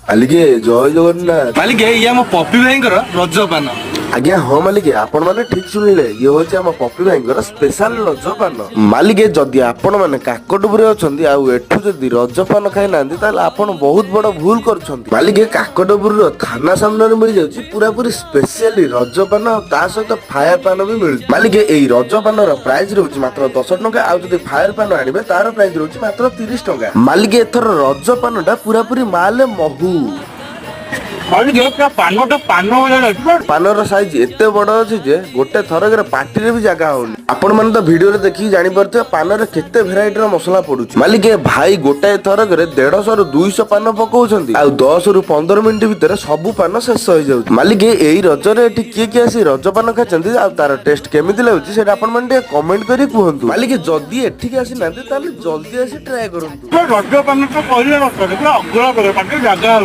ମାଲିକେ ଜୟ ଜଗନ୍ନାଥ। ମାଲିକେ ଇଏ ଆମ ପପି ଭାଇଙ୍କର ରଜପାନ। ଆଜ୍ଞା ହଁ ମାଲିକେ, ଆପଣ ମାନେ ଠିକ ଶୁଣିଲେ, ଇଏ ହଉଛି ଆମ ପପି ଭାଇଙ୍କର ସ୍ପେଶାଲ ରଜପାନ। ମାଲିକେ ଯଦି ଆପଣ ମାନେ କାକଟପୁରରେ ଅଛନ୍ତି ଆଉ ଏଠୁ ଯଦି ରଜପାନ ଖାଇନାହାନ୍ତି ତାହେଲେ ଆପଣ ବହୁତ ବଡ ଭୁଲ କରୁଛନ୍ତି। ମାଲିକେ କାକଟପୁରର ଥାନା ସାମ୍ନାରେ ମିଳିଯାଉଛି ପୁରାପୁରି ସ୍ପେଶାଲି ରଜପାନ ଆଉ ତା ସହିତ ଫାୟାର ପାନ ବି ମିଳୁଛି। ମାଲିକେ ଏଇ ରଜପାନର ପ୍ରାଇସ ରହୁଛି ମାତ୍ର 10 ଟଙ୍କା, ଆଉ ଯଦି ଫାୟାର ପାନ ଆଣିବେ ତାର ପ୍ରାଇସ ରହୁଛି ମାତ୍ର 30 ଟଙ୍କା। ମାଲିକେ ଏଥର ରଜପାନଟା ପୁରାପୁରି ମାଲେ ମହୁ। ପାନର ସାଇଜ ଏତେ ବଡ ଅଛି ଯେ ଗୋଟେ ଥରକରେ ପାଟିରେ ବି ଜାଗା ହଉନି। ଆପଣ ମାନେ ତ ଭିଡିଓରେ ଦେଖିକି ଜାଣିପାରୁଥିବେ ପାନରେ କେତେ ଭେରାଇଟିର ମସଲା ପଡୁଛି। ମାଲିକେ ଭାଇ ଗୋଟାଏ ଥରକରେ 150 ରୁ 200 ପାନ ପକଉଛନ୍ତି ଆଉ 10 ରୁ 15 ମିନିଟ ଭିତରେ ସବୁ ପାନ ଶେଷ ହେଇଯାଉଛି। ମାଲିକେ ଏଇ ରଜରେ ଏଠି କିଏ କିଏ ଆସି ରଜପାନ ଖାଇଛନ୍ତି ଆଉ ତାର ଟେଷ୍ଟ କେମିତି ଲାଗୁଛି ସେଇଟା ଆପଣ ମାନେ ଟିକେ କମେଣ୍ଟ କରି କୁହନ୍ତୁ। ମାଲିକେ ଯଦି ଏଠିକି ଆସିନାହାନ୍ତି ତାହେଲେ ଜଲ୍ଦି ଆସି ଟ୍ରାଏ କରନ୍ତୁ। ରଜପାନ ତ କହିଲେ ଜାଗା ହଉନି।